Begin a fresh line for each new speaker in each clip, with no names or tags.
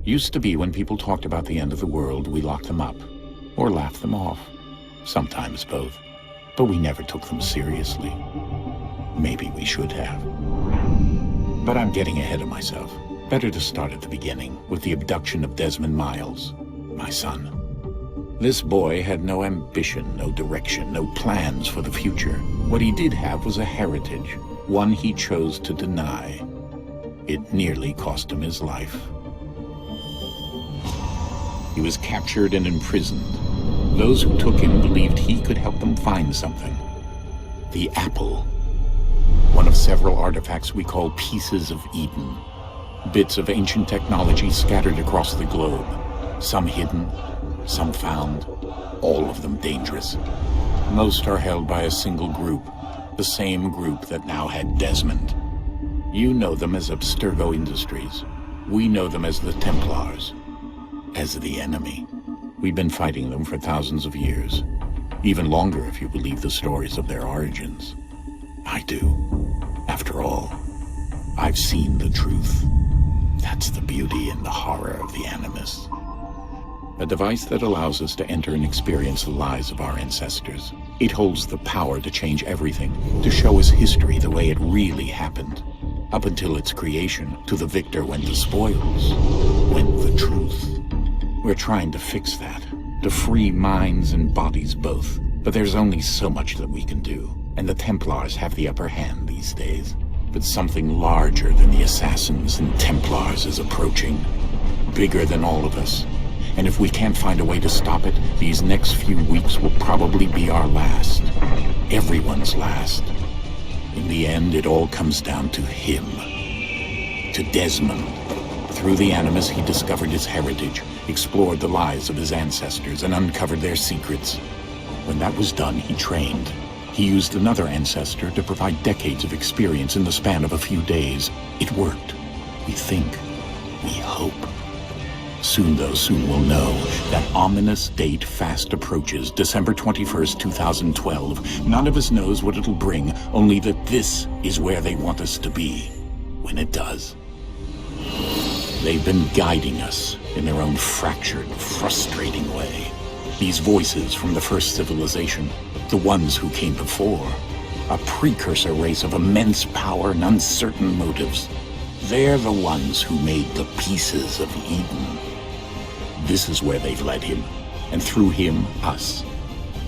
Used to be when people talked about the end of the world, we locked them up. Or laughed them off. Sometimes both. But we never took them seriously. Maybe we should have. But I'm getting ahead of myself. Better to start at the beginning, with the abduction of Desmond Miles, my son. This boy had no ambition, no direction, no plans for the future. What he did have was a heritage, one he chose to deny. It nearly cost him his life. He was captured and imprisoned. Those who took him believed he could help them find something. The apple. One of several artifacts we call pieces of Eden. Bits of ancient technology scattered across the globe. Some hidden, some found, all of them dangerous. Most are held by a single group, the same group that now had Desmond. You know them as Abstergo Industries. We know them as the Templars, as the enemy. We've been fighting them for thousands of years, even longer if you believe the stories of their origins. I do. After all, I've seen the truth. That's the beauty and the horror of the Animus. A device that allows us to enter and experience the lives of our ancestors. It holds the power to change everything, to show us history the way it really happened. Up until its creation, to the victor went the spoils, went the truth. We're trying to fix that, to free minds and bodies both. But there's only so much that we can do, and the Templars have the upper hand these days. But something larger than the Assassins and Templars is approaching, bigger than all of us. And if we can't find a way to stop it, these next few weeks will probably be our last. Everyone's last. In the end, it all comes down to him. To Desmond. Through the Animus, he discovered his heritage, explored the lives of his ancestors, and uncovered their secrets. When that was done, he trained. He used another ancestor to provide decades of experience in the span of a few days. It worked. We think. We hope. Soon, though, soon we'll know. That ominous date fast approaches, December 21st, 2012. None of us knows what it'll bring, only that this is where they want us to be, when it does. They've been guiding us in their own fractured, frustrating way. These voices from the first civilization, the ones who came before, a precursor race of immense power and uncertain motives. They're the ones who made the pieces of Eden. This is where they've led him, and through him, us.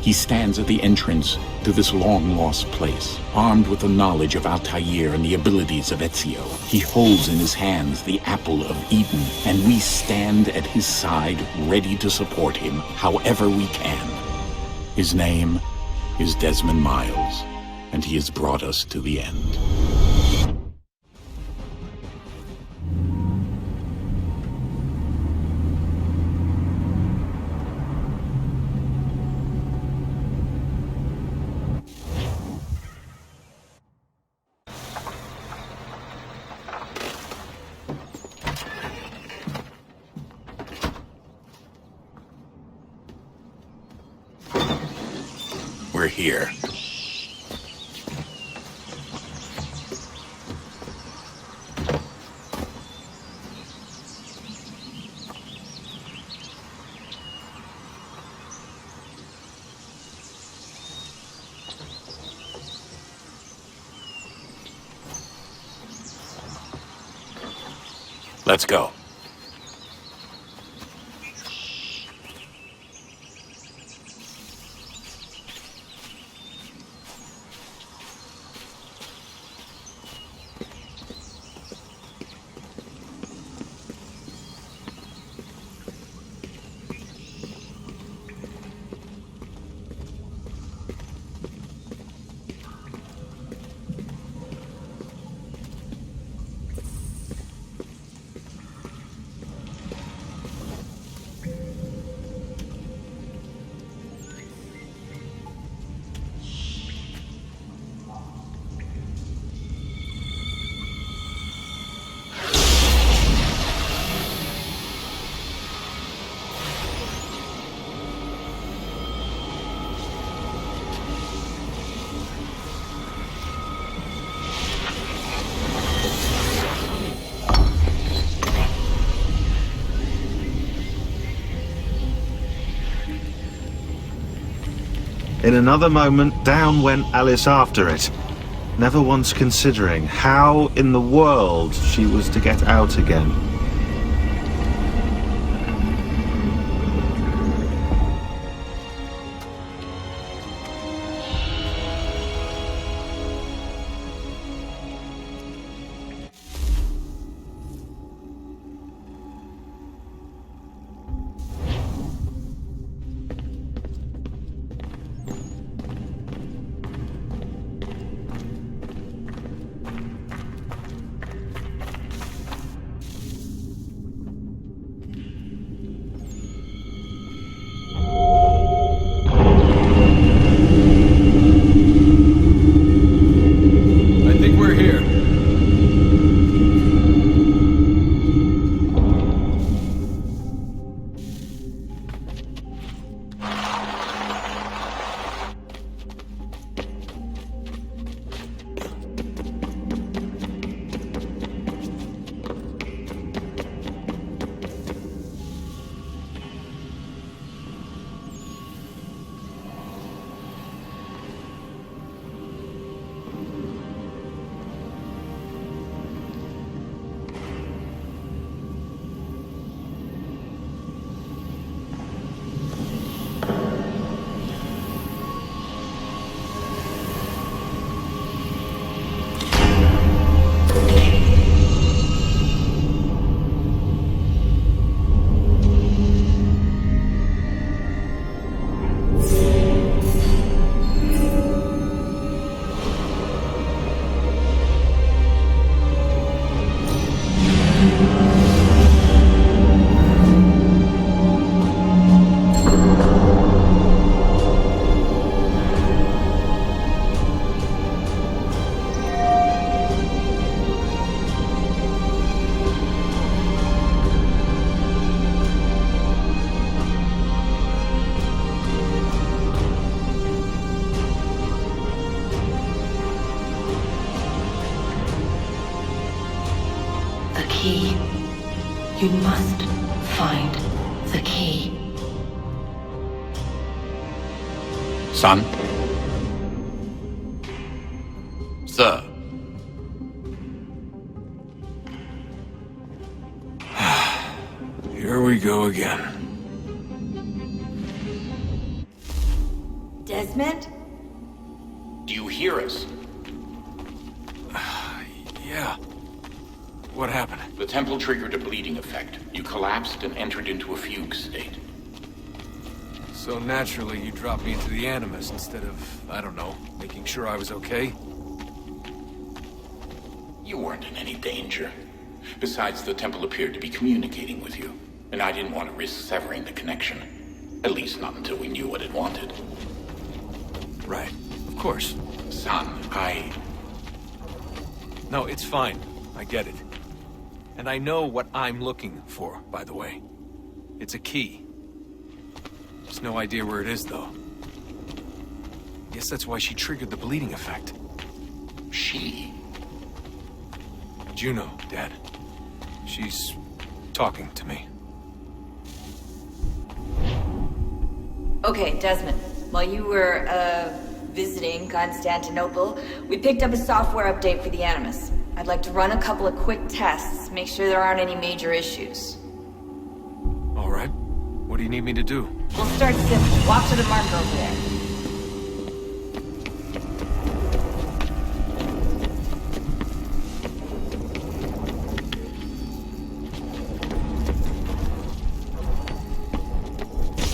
He stands at the entrance to this long-lost place, armed with the knowledge of Altair and the abilities of Ezio. He holds in his hands the apple of Eden, and we stand at his side, ready to support him however we can. His name is Desmond Miles, and he has brought us to the end. We're here. Let's go.
In another moment, down went Alice after it, never once considering how in the world she was to get out again.
Key. You must find the key.
Son?
Sir. Here we go again.
Desmond?
Do you hear us?
Yeah. What happened?
The temple triggered a bleeding effect. You collapsed and entered into a fugue state.
So naturally, you dropped me into the Animus instead of, I don't know, making sure I was okay?
You weren't in any danger. Besides, the temple appeared to be communicating with you, and I didn't want to risk severing the connection. At least not until we knew what it wanted.
Right. Of course.
Son,
No, it's fine. I get it. And I know what I'm looking for, by the way. It's a key. Just no idea where it is, though. Guess that's why she triggered the bleeding effect.
She?
Juno, Dad. She's talking to me.
Okay, Desmond. While you were, visiting Constantinople, we picked up a software update for the Animus. I'd like to run a couple of quick tests, make sure there aren't any major issues.
All right. What do you need me to do?
We'll start simple. Walk to the marker over there.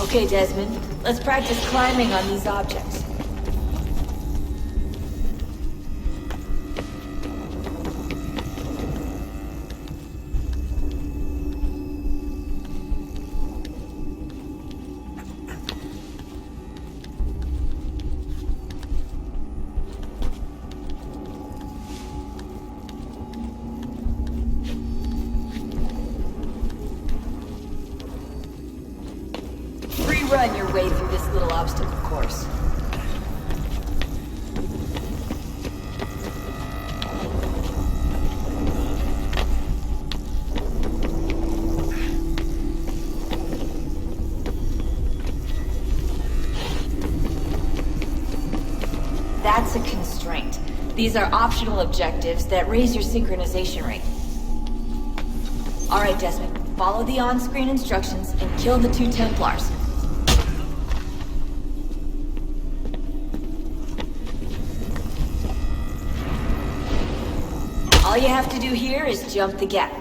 Okay, Desmond. Let's practice climbing on these objects. Run your way through this little obstacle course. These are optional objectives that raise your synchronization rate. Alright, Desmond. Follow the on-screen instructions and kill the 2 Templars. All you have to do here is jump the gap.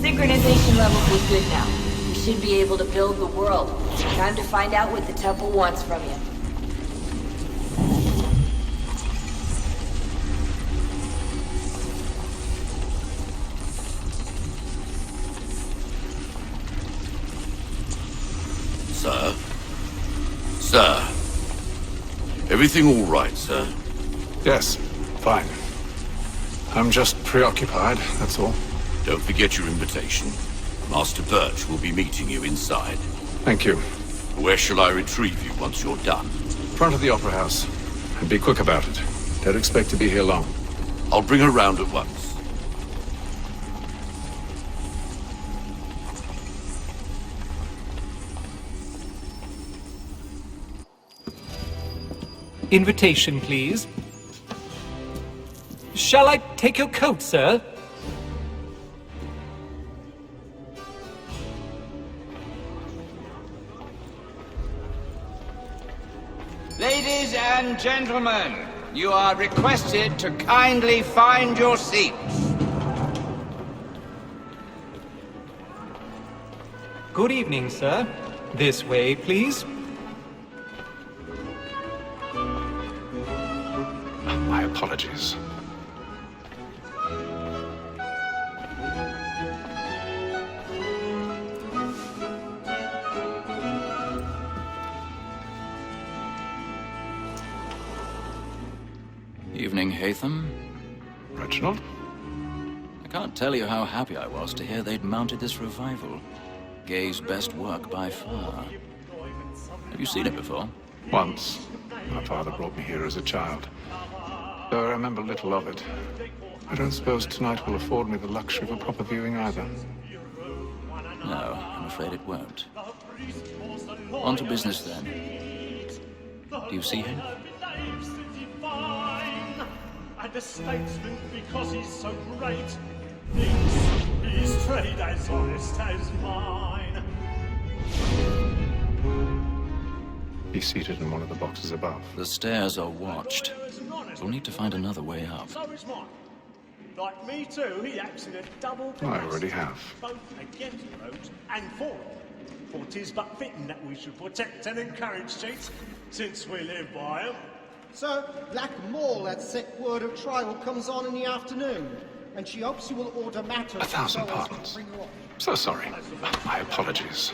Synchronization levels look good now. We should be able to build the world. Time to find out what the temple wants from you.
Sir? Sir? Everything all right, sir?
Yes, fine. I'm just preoccupied, that's all.
Don't forget your invitation. Master Birch will be meeting you inside.
Thank you.
Where shall I retrieve you once you're done?
Front of the Opera House. And be quick about it. Don't expect to be here long.
I'll bring her round at once.
Invitation, please. Shall I take your coat, sir?
Ladies and gentlemen, you are requested to kindly find your seats.
Good evening, sir. This way, please.
My apologies.
Evening, Hatham.
Reginald?
I can't tell you how happy I was to hear they'd mounted this revival. Gay's best work by far. Have you seen it before?
Once. My father brought me here as a child. Though I remember little of it. I don't suppose tonight will afford me the luxury of a proper viewing either.
No, I'm afraid it won't. On to business then. Do you see him?
And a statesman because he's so great. Thinks his trade as honest as mine.
He's seated in one of the boxes above.
The stairs are watched. We'll need to find another way up.
So is mine. Like me too, he acts in a double capacity.
I already have.
Both against roads and for them. For 'tis but fitting that we should protect and encourage cheats, since we live by 'em.
So, Black Mall had set word of trial comes on in the afternoon, and she hopes you will order matters.
1,000 pardons. So sorry. My apologies.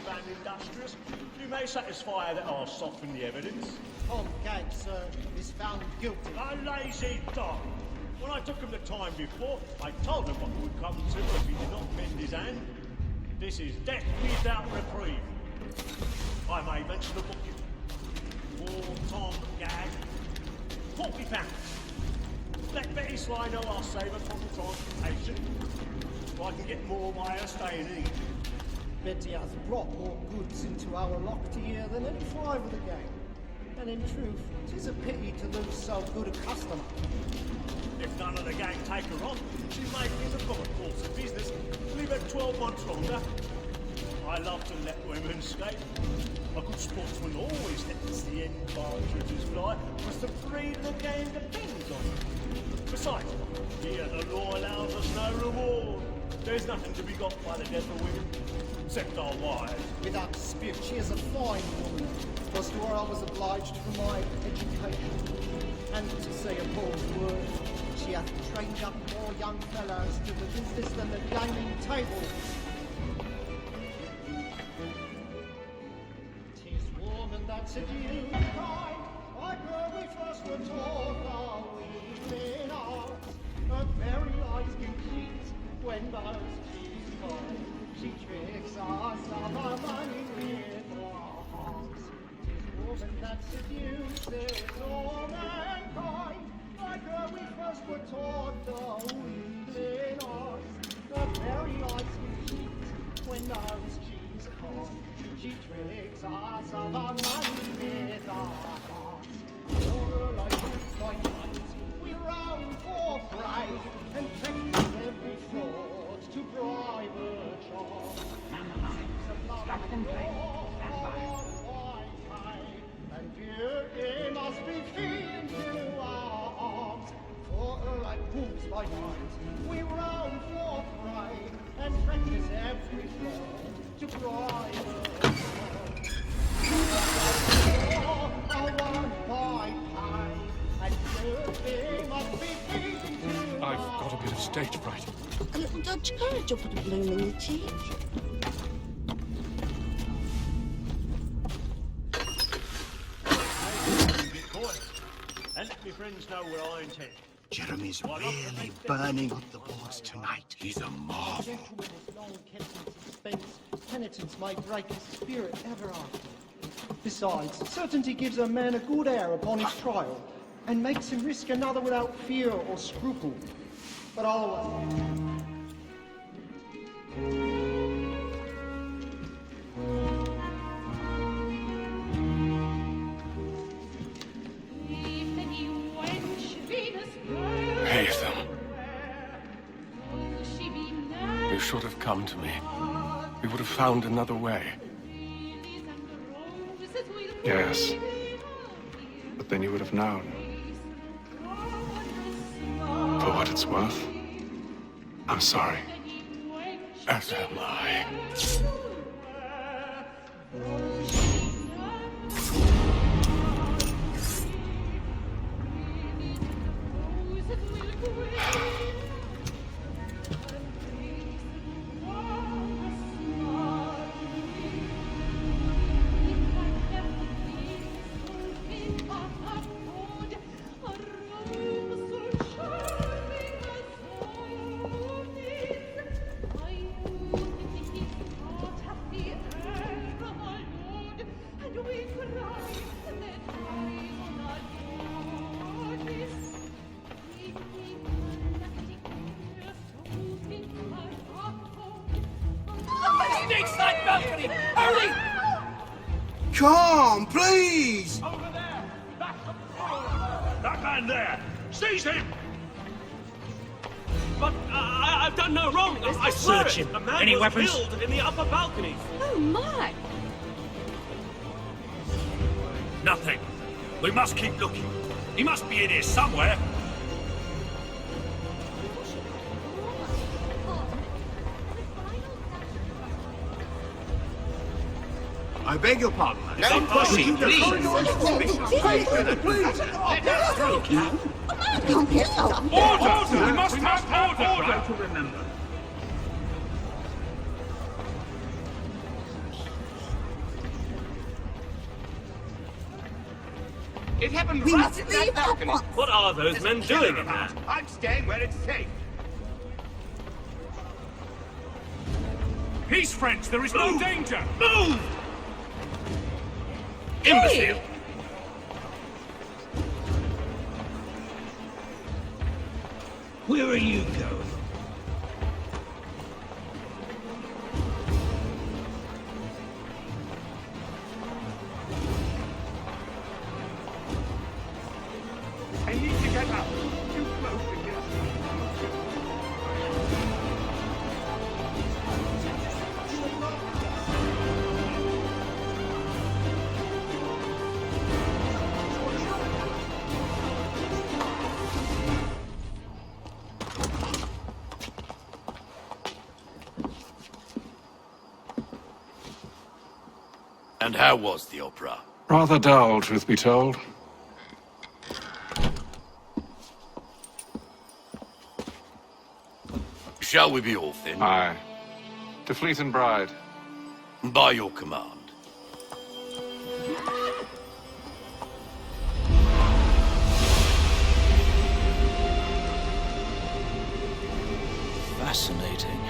You may satisfy that I'll soften the evidence.
Tom Gag, sir, is found guilty.
A lazy dog. When I took him the time before, I told him what would come to if he did not mend his hand. This is death without reprieve. I may mention the booking. Tom gag. £40. Let Betty Sly know I'll save her from transportation. So I can get more by her staying in.
Betty has brought more goods into our locked here than any five of the gang. And in truth, 'tis a pity to lose so good a customer.
If none of the gang take her on, she's making it a common course of business. Leave her 12 months longer. I love to let women skate. A good sportsman always lets the end partridges fly, because the breed of the game depends on it. Besides, here the law allows us no reward. There's nothing to be got by the death of women, except our wives.
Without dispute, she is a fine woman. Was to her I was obliged for my education. And to say a bold word, she hath trained up more young fellows to the business than the gaming table. 'Tis woman that seduced I, like her we first were taught our evening arts. Her very eyes can cheat when most she's caught. She tricks us of our money with her hearts. 'Tis woman that seduces all mankind, like her we first were taught the evening arts. Her very eyes can cheat when most she's caught. She tricks us of our money with our hearts. Over like boots like night, we round for pride and practice every fraud to bribe a job. Stop and play. And beauty must be feeding to our arms. For like wolves by night, we round for pride and practice every fraud to bribe a job.
I've got a bit of stage fright.
A little Dutch courage will put a bloom in your cheek.
And let me friends know where I intend.
Jeremy's really burning up the boards tonight.
He's a marvel.
Gentlemen is long kept in suspense. Penitence may break his spirit ever after. Besides, certainty gives a man a good air upon his trial, and makes him risk another without fear or scruple. But I'll
Haytham. You should have come to me. We would have found another way. Yes. But then you would have known. For what it's worth, I'm sorry. As am I.
Come, please!
Over there! That man there! Seize him!
But I've done no wrong. I swear
Search
it.
him.
A man
Any
was
weapons?
killed in the upper balcony.
Oh, my!
Nothing. We must keep looking. He must be in here somewhere.
I beg your pardon.
No pushing, please.
Order! We must have order!
To remember.
It happened
We
right
must
in
leave
that balcony.
at once.
What are those men doing in there?
I'm staying where it's safe.
Peace, friends. There is no danger.
Move!
Imbecile! Where are you going?
I need to get out. Too close to get.
And how was the opera?
Rather dull, truth be told.
Shall we be off then?
Aye. To Fleet and Bride.
By your command.
Fascinating.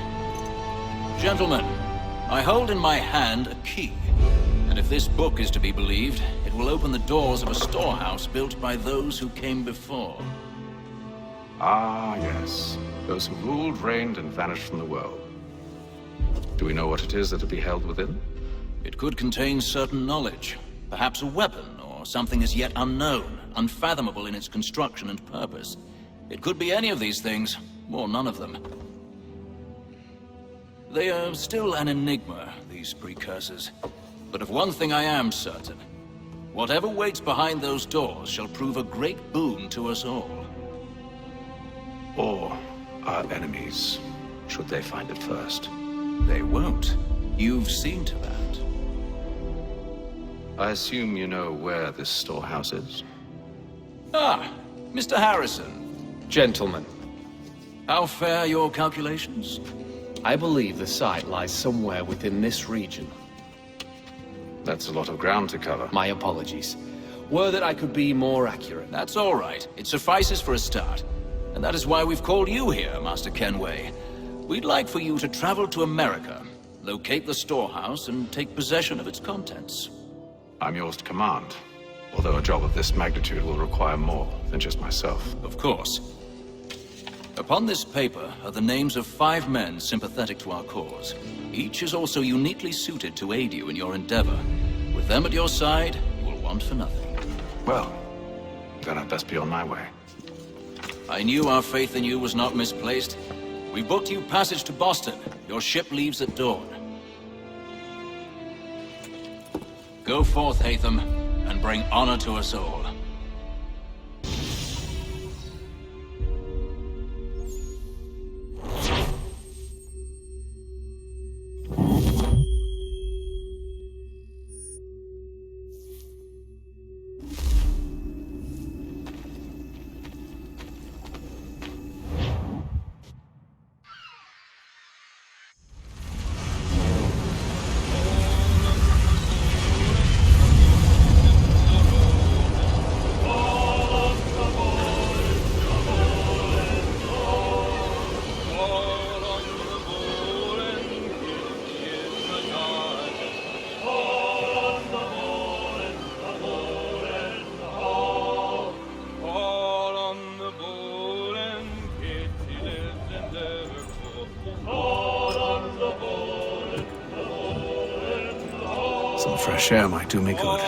Gentlemen, I hold in my hand a key. And if this book is to be believed, it will open the doors of a storehouse built by those who came before.
Ah, yes. Those who ruled, reigned, and vanished from the world. Do we know what it is that will be held within?
It could contain certain knowledge. Perhaps a weapon, or something as yet unknown, unfathomable in its construction and purpose. It could be any of these things, or none of them. They are still an enigma, these precursors. But of one thing I am certain. Whatever waits behind those doors shall prove a great boon to us all.
Or our enemies, should they find it first.
They won't. You've seen to that.
I assume you know where this storehouse is?
Ah, Mr. Harrison.
Gentlemen,
How fare your calculations?
I believe the site lies somewhere within this region.
That's a lot of ground to cover.
My apologies. Were that I could be more accurate.
That's all right. It suffices for a start. And that is why we've called you here, Master Kenway. We'd like for you to travel to America, locate the storehouse, and take possession of its contents.
I'm yours to command. Although a job of this magnitude will require more than just myself.
Of course. Upon this paper are the names of 5 men sympathetic to our cause. Each is also uniquely suited to aid you in your endeavor. With them at your side, you will want for nothing.
Well, then I'd best be on my way.
I knew our faith in you was not misplaced. We booked you passage to Boston. Your ship leaves at dawn. Go forth, Hatham, and bring honor to us all.
Some fresh air might do me good.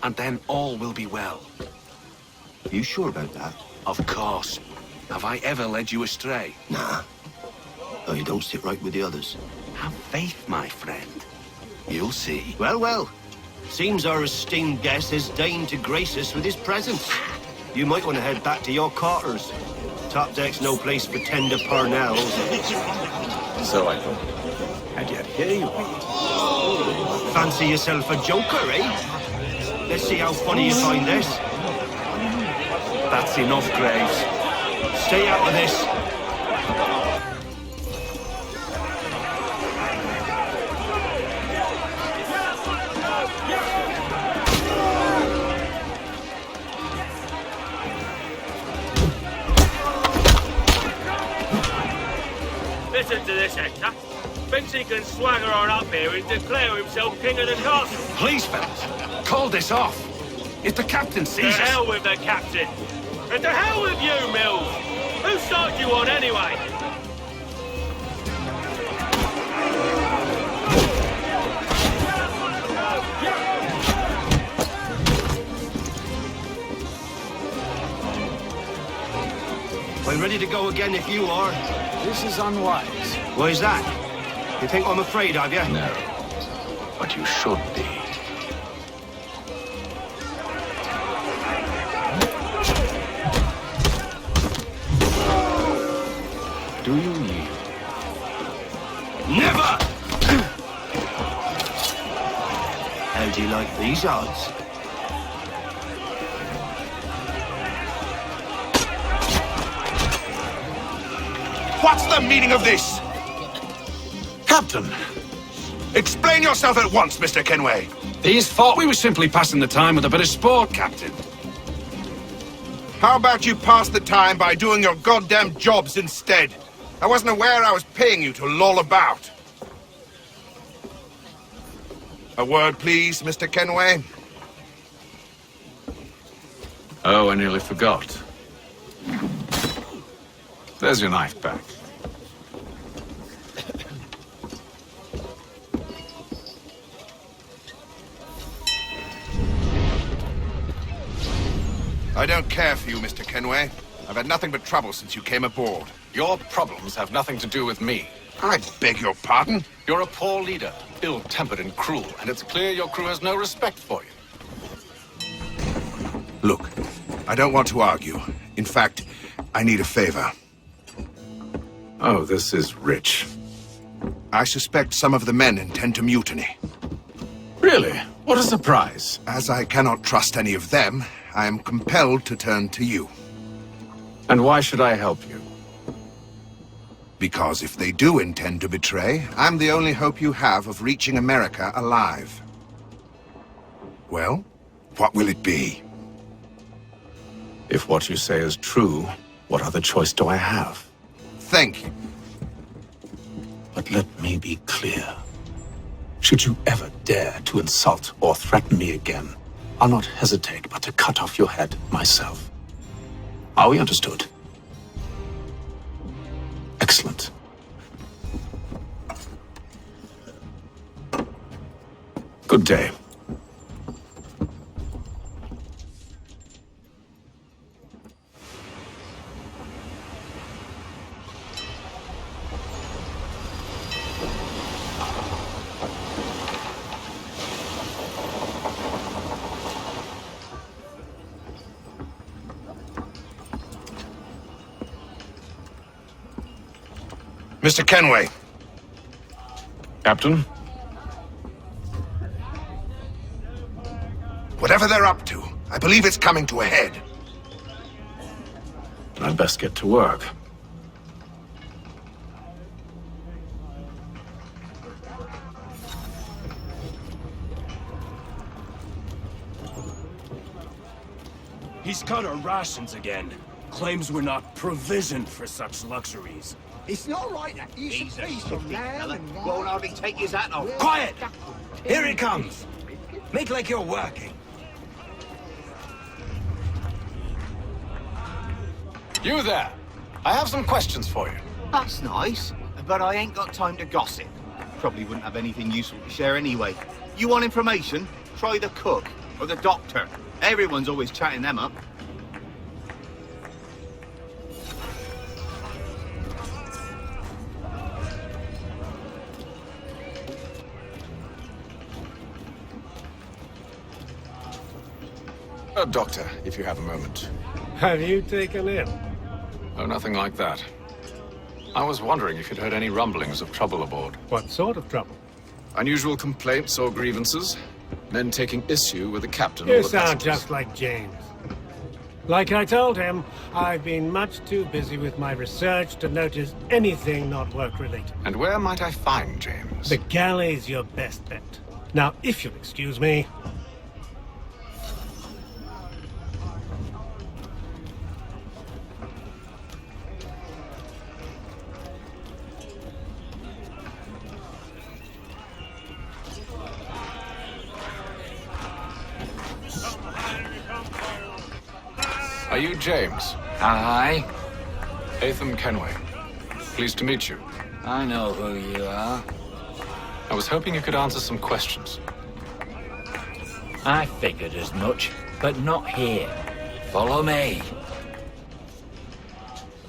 And then all will be well.
You sure about that?
Of course. Have I ever led you astray?
Nah. Oh, you don't sit right with the others.
Have faith, my friend. You'll see.
Well, well. Seems our esteemed guest has deigned to grace us with his presence. You might want to head back to your quarters. Top deck's no place for tender Parnells.
So I thought. And yet here you be.
Fancy yourself a joker, eh? Let's see how funny you find this.
That's enough, Graves.
Stay out of this.
thinks he can swagger on up here and declare himself king of the castle.
Please, fellas, call this off. If the captain
To
sees us...
hell with the captain. And to hell with you, Mills. Whose side you on anyway?
I'm ready to go again if you are.
This is unwise.
Why is that? You think I'm afraid of you?
No, but you should be. Do you yield?
Never! How do you like these odds?
What's the meaning of this?
Captain!
Explain yourself at once, Mr. Kenway.
These thought we were simply passing the time with a bit of sport, Captain.
How about you pass the time by doing your goddamn jobs instead? I wasn't aware I was paying you to loll about. A word, please, Mr. Kenway.
Oh, I nearly forgot. There's your knife back.
I don't care for you, Mr. Kenway. I've had nothing but trouble since you came aboard.
Your problems have nothing to do with me.
I beg your pardon?
You're a poor leader, ill-tempered and cruel, and it's clear your crew has no respect for you.
Look, I don't want to argue. In fact, I need a favor.
Oh, this is rich.
I suspect some of the men intend to mutiny.
Really? What a surprise.
As I cannot trust any of them, I am compelled to turn to you.
And why should I help you?
Because if they do intend to betray, I'm the only hope you have of reaching America alive. Well, what will it be?
If what you say is true, what other choice do I have?
Thank you.
But let me be clear. Should you ever dare to insult or threaten me again, I'll not hesitate but to cut off your head myself. Are we understood? Excellent. Good day.
Mr. Kenway.
Captain?
Whatever they're up to, I believe it's coming to a head.
I'd best get to work.
He's cut our rations again. Claims we're not provisioned for such luxuries.
It's not right that you should feast on lamb and wine.
Won't hardly take his hat off.
Quiet! Here he comes. Make like you're working.
You there. I have some questions for you.
That's nice, but I ain't got time to gossip. Probably wouldn't have anything useful to share anyway. You want information? Try the cook or the doctor. Everyone's always chatting them up.
Doctor, if you have a moment.
Have you taken in?
Oh, nothing like that. I was wondering if you'd heard any rumblings of trouble aboard.
What sort of trouble?
Unusual complaints or grievances? Men taking issue with the captain or
You
the
sound
passengers?
just like James. Like I told him, I've been much too busy with my research to notice anything not work-related.
And where might I find James?
The galley's your best bet. Now, if you'll excuse me...
Are you James?
Aye.
Atham Kenway. Pleased to meet you.
I know who you are.
I was hoping you could answer some questions.
I figured as much, but not here. Follow me.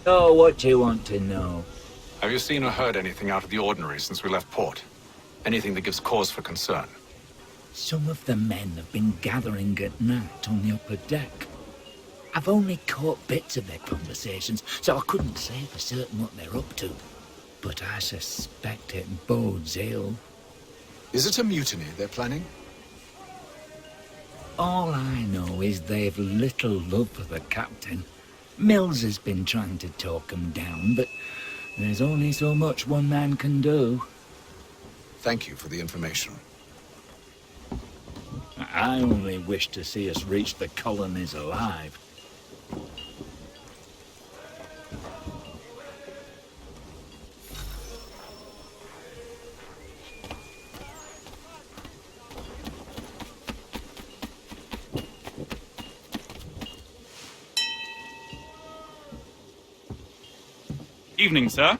Oh, what do you want to know?
Have you seen or heard anything out of the ordinary since we left port? Anything that gives cause for concern?
Some of the men have been gathering at night on the upper deck. I've only caught bits of their conversations, so I couldn't say for certain what they're up to. But I suspect it bodes ill.
Is it a mutiny they're planning?
All I know is they've little love for the captain. Mills has been trying to talk them down, but there's only so much one man can do.
Thank you for the information.
I only wish to see us reach the colonies alive.
Evening, sir.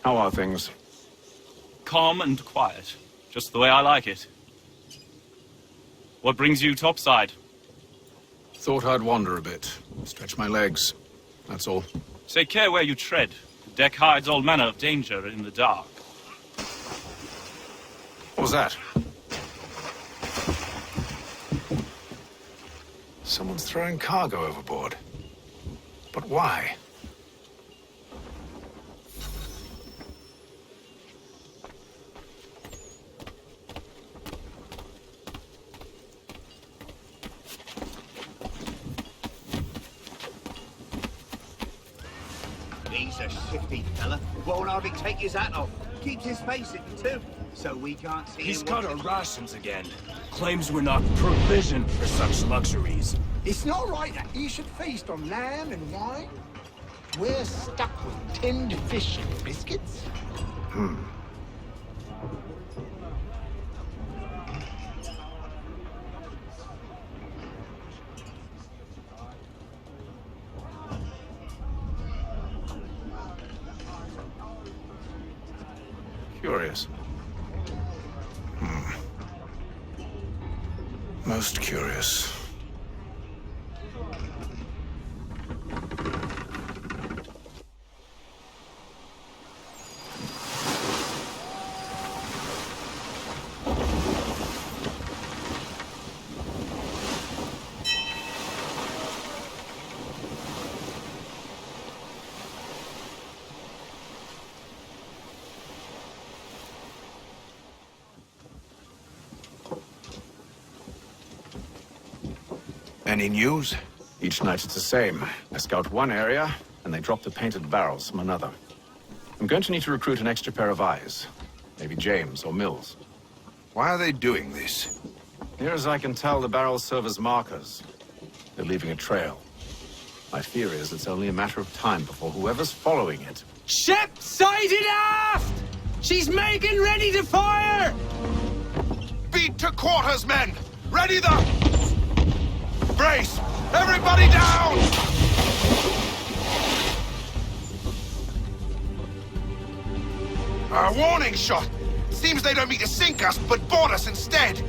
How are things?
Calm and quiet. Just the way I like it. What brings you topside?
Thought I'd wander a bit. Stretch my legs. That's all.
Take care where you tread. The deck hides all manner of danger in the dark.
What was that? Someone's throwing cargo overboard. But why?
He's a shifty fella. Won't hardly take his hat off. Keeps his face hidden too, so we can't see
He's
him.
cut our rations again. Claims we're not provisioned for such luxuries.
It's not right that you should feast on lamb and wine. We're stuck with tinned fish and biscuits.
Curious. Most curious.
Any news?
Each night it's the same. I scout one area, and they drop the painted barrels from another. I'm going to need to recruit an extra pair of eyes. Maybe James or Mills.
Why are they doing this?
Near as I can tell, the barrels serve as markers. They're leaving a trail. My fear is it's only a matter of time before whoever's following it...
Ship sighted aft! She's making ready to fire!
Beat to quarters, men! Ready the... Brace! Everybody down! A warning shot! Seems they don't mean to sink us, but board us instead!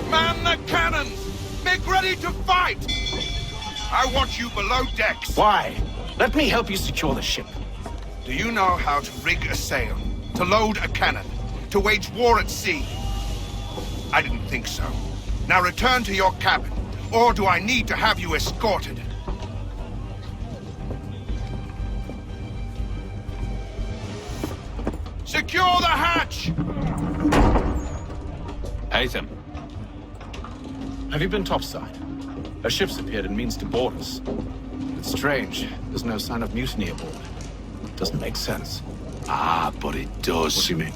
Man the cannons! Make ready to fight! I want you below decks!
Why? Let me help you secure the ship.
Do you know how to rig a sail? To load a cannon? To wage war at sea? I didn't think so. Now return to your cabin. Or do I need to have you escorted? Secure the hatch!
Atham. Have you been topside? A ship's appeared and means to board us. It's strange. There's no sign of mutiny aboard. Doesn't make sense.
Ah, but it does.
What do you mean?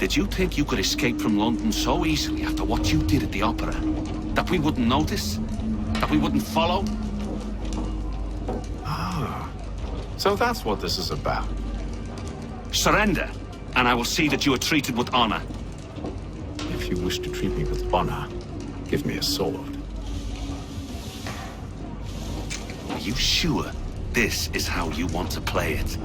Did you think you could escape from London so easily after what you did at the opera? That we wouldn't notice? That we wouldn't follow?
Ah. So that's what this is about.
Surrender, and I will see that you are treated with honor.
If you wish to treat me with honor, give me a sword.
Are you sure this is how you want to play it?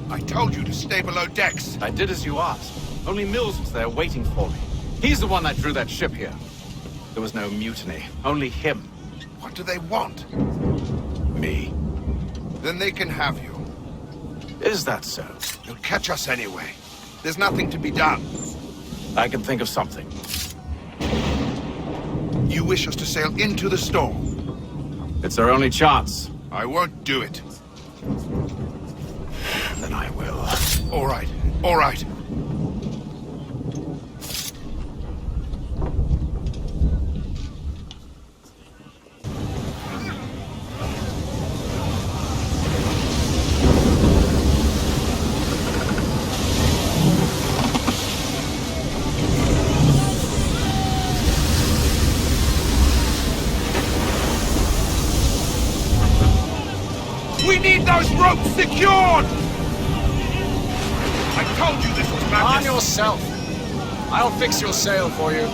I told you to stay below decks.
I did as you asked. Only Mills was there waiting for me. He's the one that drew that ship here. There was no mutiny, only him.
What do they want?
Me.
Then they can have you.
Is that so?
You'll catch us anyway. There's nothing to be done.
I can think of something.
You wish us to sail into the storm?
It's our only chance.
I won't do it.
Then I will.
All right, all right. We need those ropes secured! I told you this was madness!
Arm yourself. I'll fix your sail for you.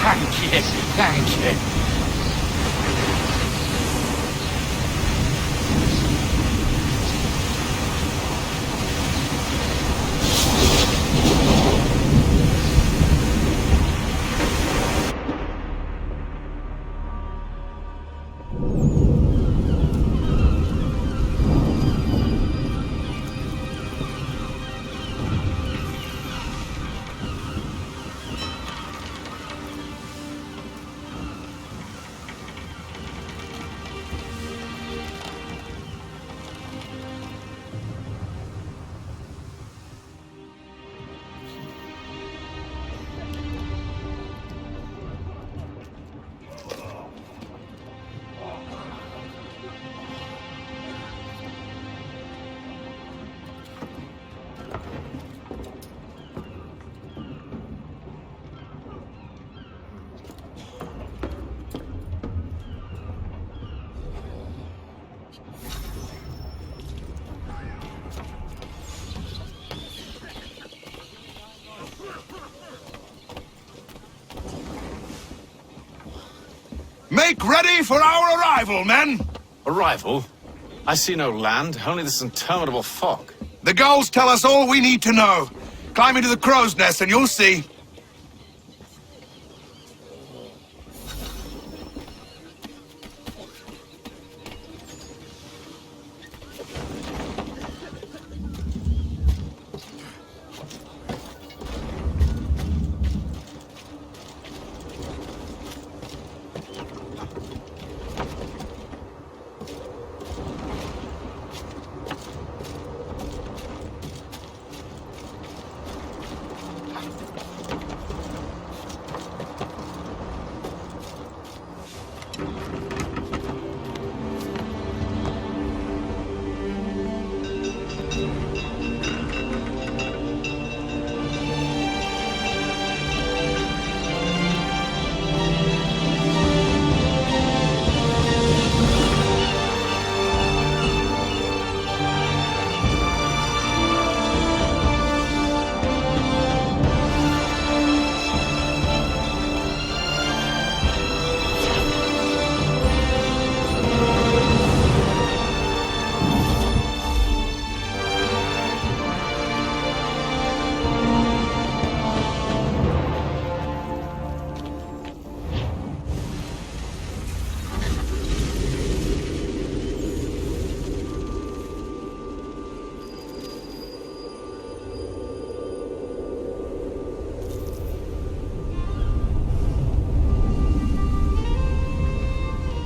Thank you, thank you.
Make ready for our arrival, men!
Arrival? I see no land, only this interminable fog.
The gulls tell us all we need to know. Climb into the crow's nest and you'll see.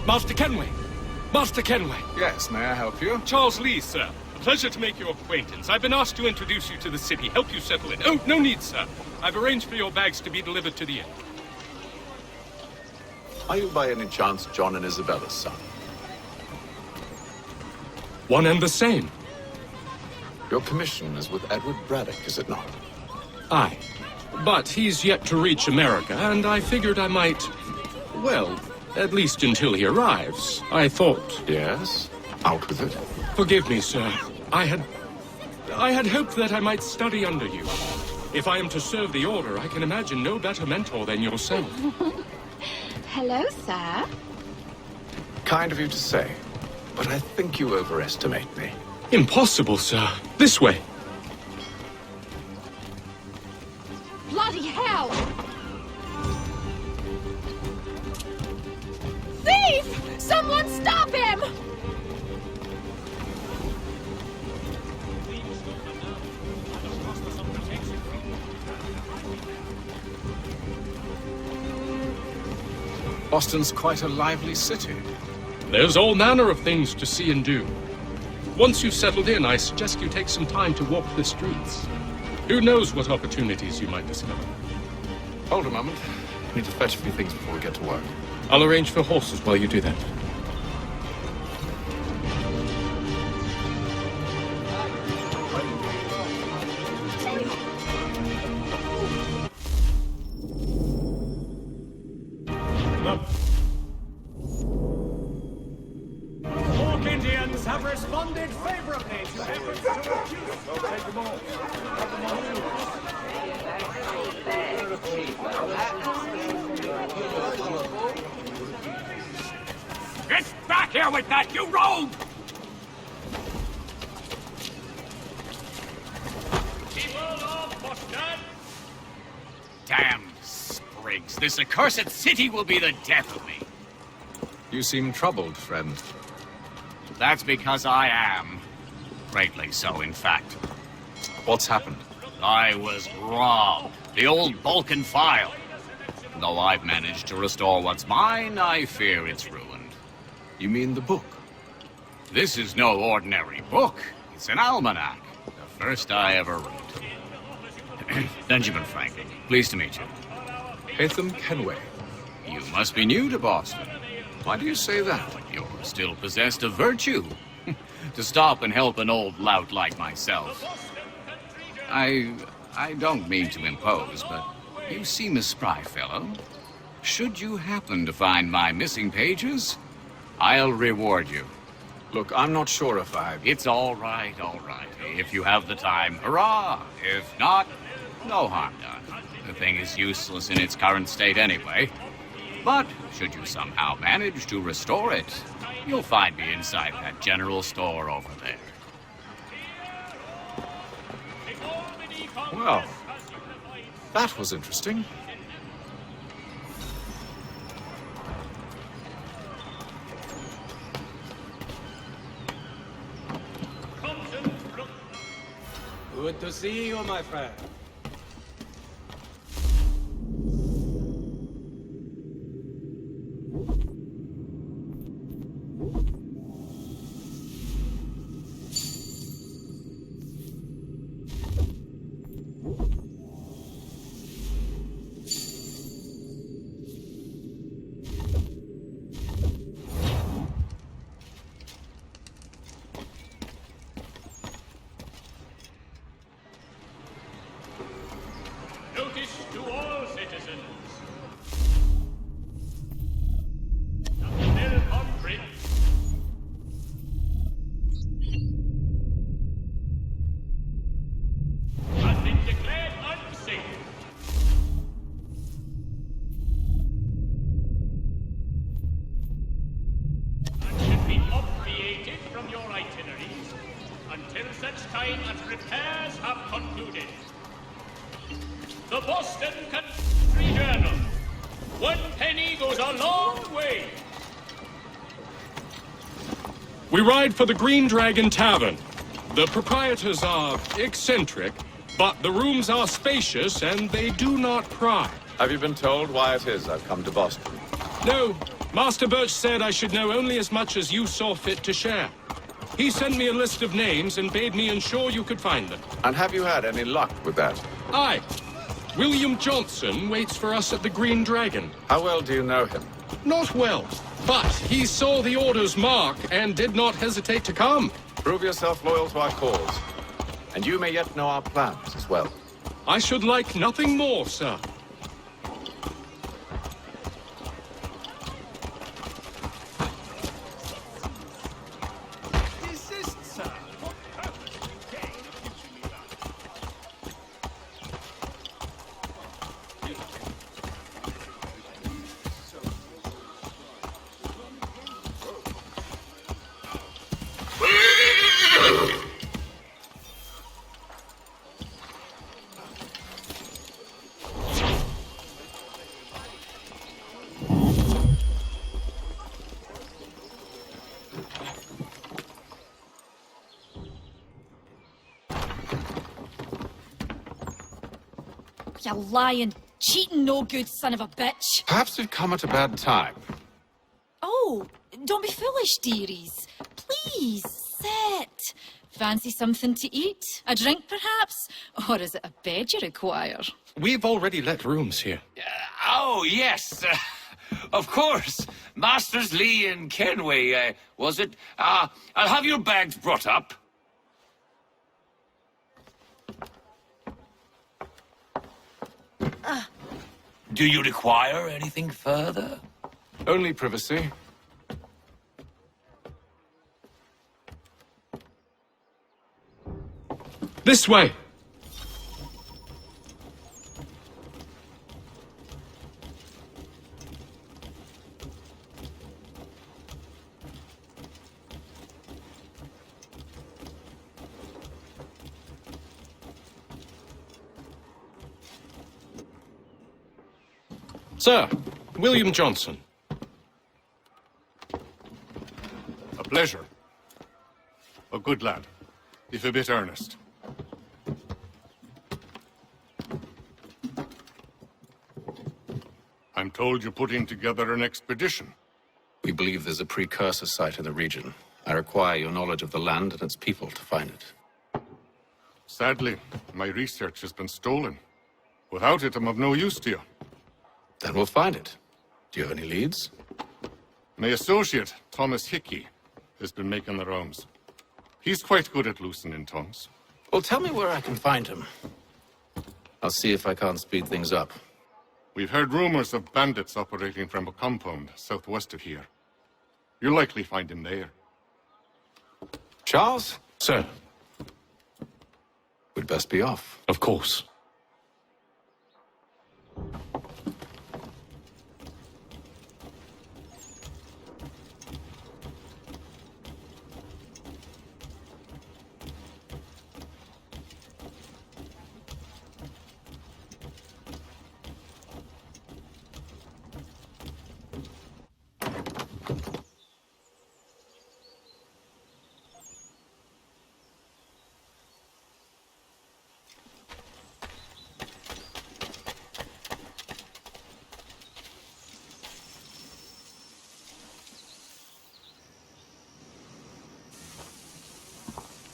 Master Kenway! Master Kenway!
Yes, may I help you?
Charles Lee, sir. A pleasure to make your acquaintance. I've been asked to introduce you to the city, help you settle in. Oh, no need, sir. I've arranged for your bags to be delivered to the inn.
Are you by any chance John and Isabella's son?
One and the same.
Your commission is with Edward Braddock, is it not?
Aye. But he's yet to reach America, and I figured I might... well, at least until he arrives, I thought.
Yes? Out with it.
Forgive me, sir. I had hoped that I might study under you. If I am to serve the Order, I can imagine no better mentor than yourself.
Hello, sir.
Kind of you to say, but I think you overestimate me.
Impossible, sir. This way.
Bloody hell! Thief! Someone stop him!
Boston's quite a lively city.
There's all manner of things to see and do. Once you've settled in, I suggest you take some time to walk the streets. Who knows what opportunities you might discover.
Hold a moment. I need to fetch a few things before we get to work.
I'll arrange for horses while you do that.
Hawk Indians have responded favorably to efforts to reduce... Take them all. Take them all.
Here with that, you rogue! Keep well off, bastard!
Damn sprigs. This accursed city will be the death of me.
You seem troubled, friend.
That's because I am. Greatly so, in fact.
What's happened?
I was robbed. The old Balkan file. Though I've managed to restore what's mine, I fear it's ruined.
You mean the book?
This is no ordinary book. It's an almanac. The first I ever wrote. Benjamin Franklin, pleased to meet you.
Hatham Kenway.
You must be new to Boston.
Why do you say that?
You're still possessed of virtue. To stop and help an old lout like myself. I don't mean to impose, but you seem a spry fellow. Should you happen to find my missing pages, I'll reward you.
Look, I'm not sure if
It's all right. If you have the time, hurrah! If not, no harm done. The thing is useless in its current state anyway. But should you somehow manage to restore it, you'll find me inside that general store over there.
Well, that was interesting.
Good to see you, my friend.
Notice to all citizens. Has been declared unsafe. And should be obviated from your itineraries until such time as repairs have concluded. The Boston Country Journal. 1 penny goes a long way.
We ride for the Green Dragon Tavern. The proprietors are eccentric, but the rooms are spacious and they do not pry.
Have you been told why it is I've come to Boston?
No, Master Birch said I should know only as much as you saw fit to share. He sent me a list of names and bade me ensure you could find them.
And have you had any luck with that?
Aye. William Johnson waits for us at the Green Dragon.
How well do you know him?
Not well, but he saw the order's mark and did not hesitate to come.
Prove yourself loyal to our cause. And you may yet know our plans as well.
I should like nothing more, sir.
Desist, sir.
You lying, cheating, no good son of a bitch.
Perhaps we've come at a bad time.
Oh, don't be foolish, dearies. Please, sit. Fancy something to eat? A drink, perhaps? Or is it a bed you require?
We've already let rooms here.
Oh, yes. Of course. Masters Lee and Kenway, was it? I'll have your bags brought up. Do you require anything further?
Only privacy.
This way. Sir, William Johnson.
A pleasure. A good lad, if a bit earnest. I'm told you're putting together an expedition.
We believe there's a precursor site in the region. I require your knowledge of the land and its people to find it.
Sadly, my research has been stolen. Without it, I'm of no use to you.
Then we'll find it. Do you have any leads?
My associate, Thomas Hickey, has been making the rounds. He's quite good at loosening tongues.
Well, tell me where I can find him. I'll see if I can't speed things up.
We've heard rumors of bandits operating from a compound southwest of here. You'll likely find him there.
Charles?
Sir.
We'd best be off.
Of course.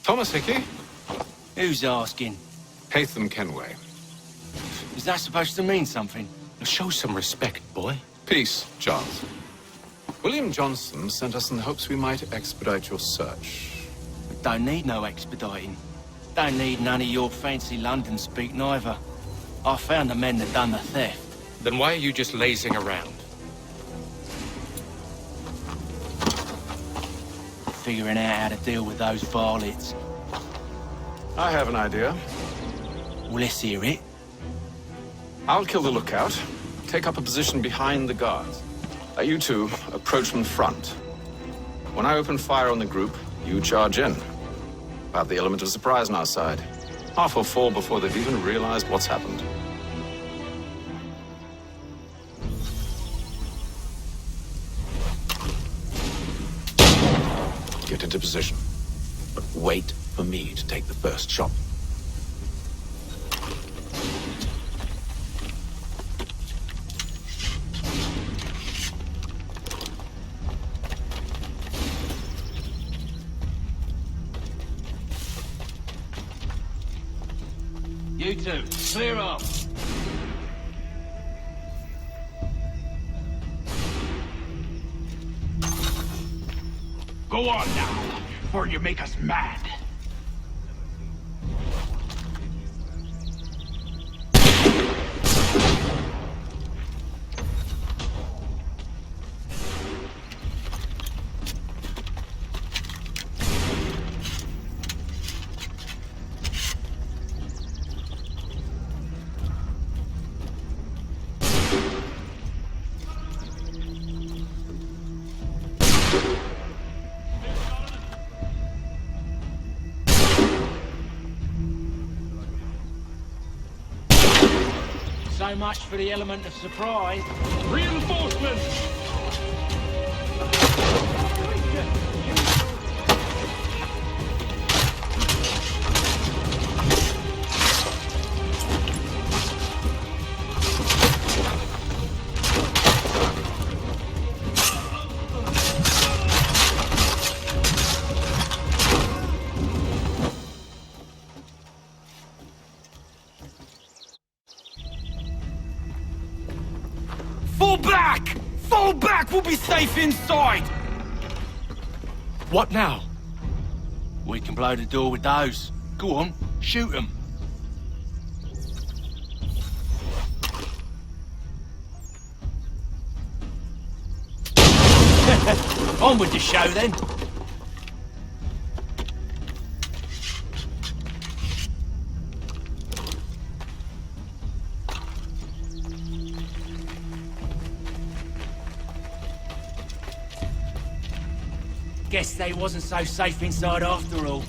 Thomas Hickey?
Who's asking?
Haytham Kenway.
Is that supposed to mean something?
Show some respect, boy.
Peace, Charles. William Johnson sent us in the hopes we might expedite your search.
Don't need no expediting. Don't need none of your fancy London speak neither. I found the men that done the theft.
Then why are you just lazing around?
Figuring out how to deal with those varlets.
I have an idea.
Well, let's hear it.
I'll kill the lookout, take up a position behind the guards. You two approach from the front. When I open fire on the group, you charge in. We'll have the element of surprise on our side. Half will fall before they've even realized what's happened. Get into position, but wait for me to take the first shot.
You two, clear up.
Go on now, before you make us mad.
So much for the element of surprise.
Reinforcements!
Fall back! Fall back! We'll be safe inside!
What now?
We can blow the door with those. Go on, shoot them. On with the show then. Guess they wasn't so safe inside after all.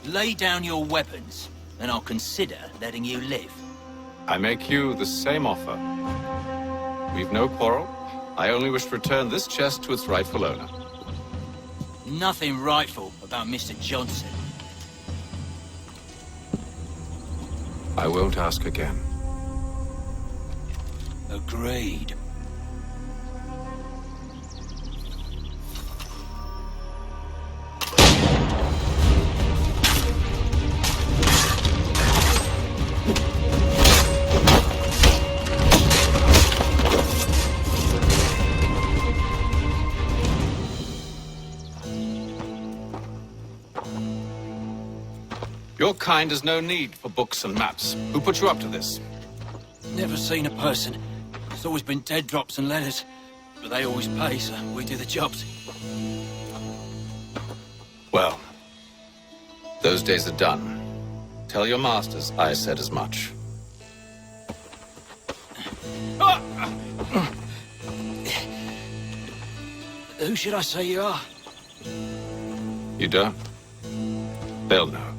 Lay down your weapons, and I'll consider letting you live.
I make you the same offer. We've no quarrel. I only wish to return this chest to its rightful owner.
Nothing rightful about Mr. Johnson.
I won't ask again.
Agreed.
Your kind has no need for books and maps. Who put you up to this?
Never seen a person. It's always been dead drops and letters. But they always pay, so we do the jobs.
Well, those days are done. Tell your masters I said as much.
Who should I say you are?
You don't? They'll know.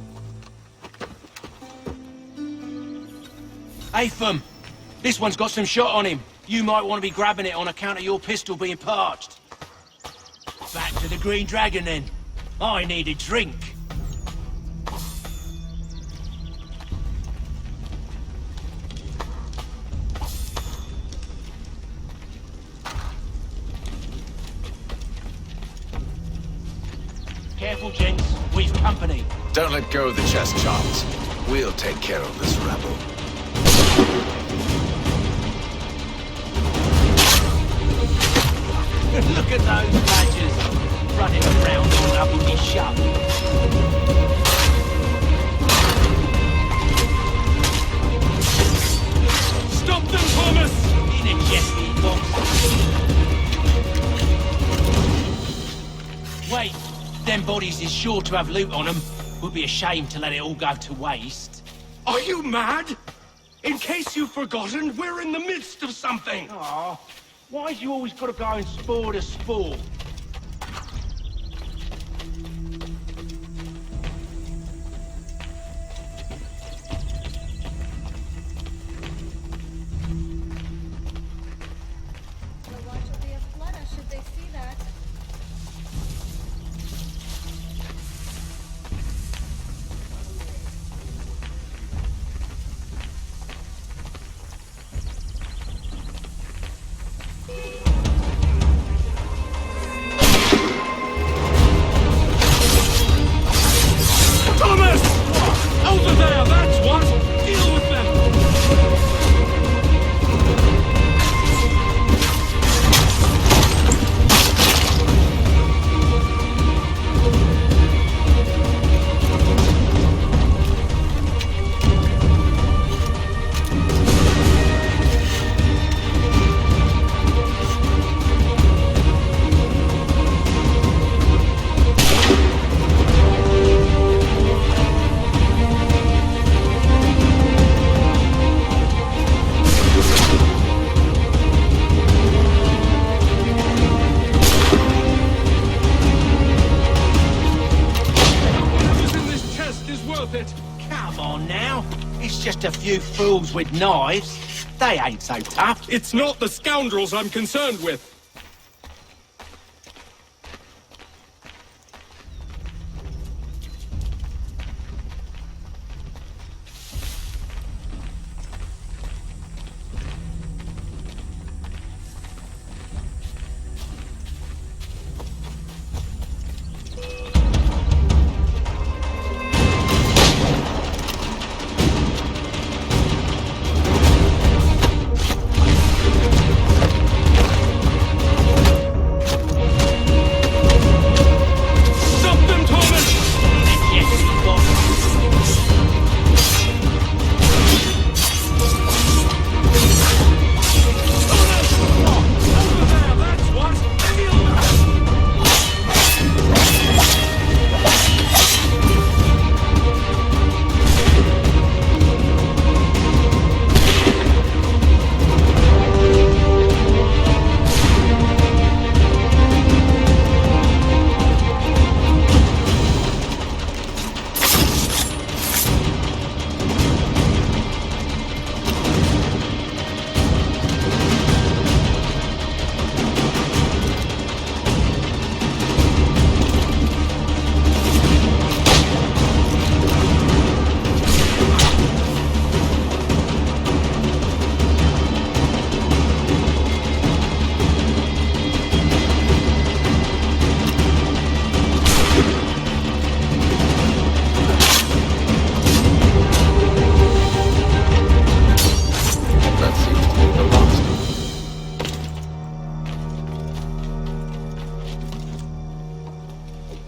Atham! This one's got some shot on him. You might want to be grabbing it on account of your pistol being parched. Back to the Green Dragon, then. I need a drink. Careful, gents. We've company.
Don't let go of the chest, Charles. We'll take care of this rabble.
Look at those badgers running around all up with his shut. Stop them, Thomas! In a jesting box. Wait, them bodies is sure to have loot on them. Would be a shame to let it all go to waste.
Are you mad? In case you've forgotten, we're in the midst of something.
Aw, why's you always gotta go and spore the spore? A few fools with knives. They ain't so tough.
It's not the scoundrels I'm concerned with.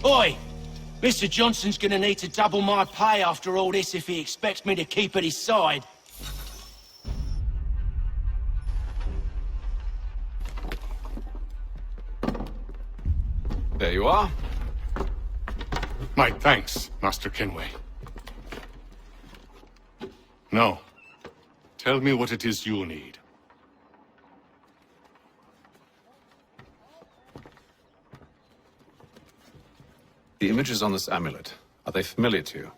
Oi! Mr. Johnson's gonna need to double my pay after all this if he expects me to keep at his side.
There you are.
My thanks, Master Kenway. Now, tell me what it is you need.
The images on this amulet, are they familiar to you?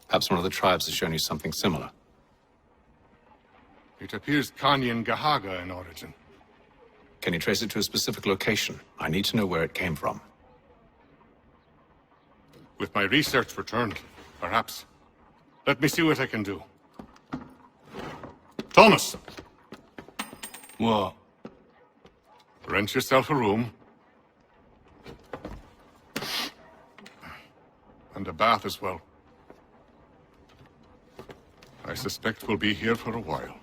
Perhaps one of the tribes has shown you something similar.
It appears Kanyan Gahaga in origin.
Can you trace it to a specific location? I need to know where it came from.
With my research returned, perhaps. Let me see what I can do. Thomas!
What?
Rent yourself a room. And a bath as well. I suspect we'll be here for a while.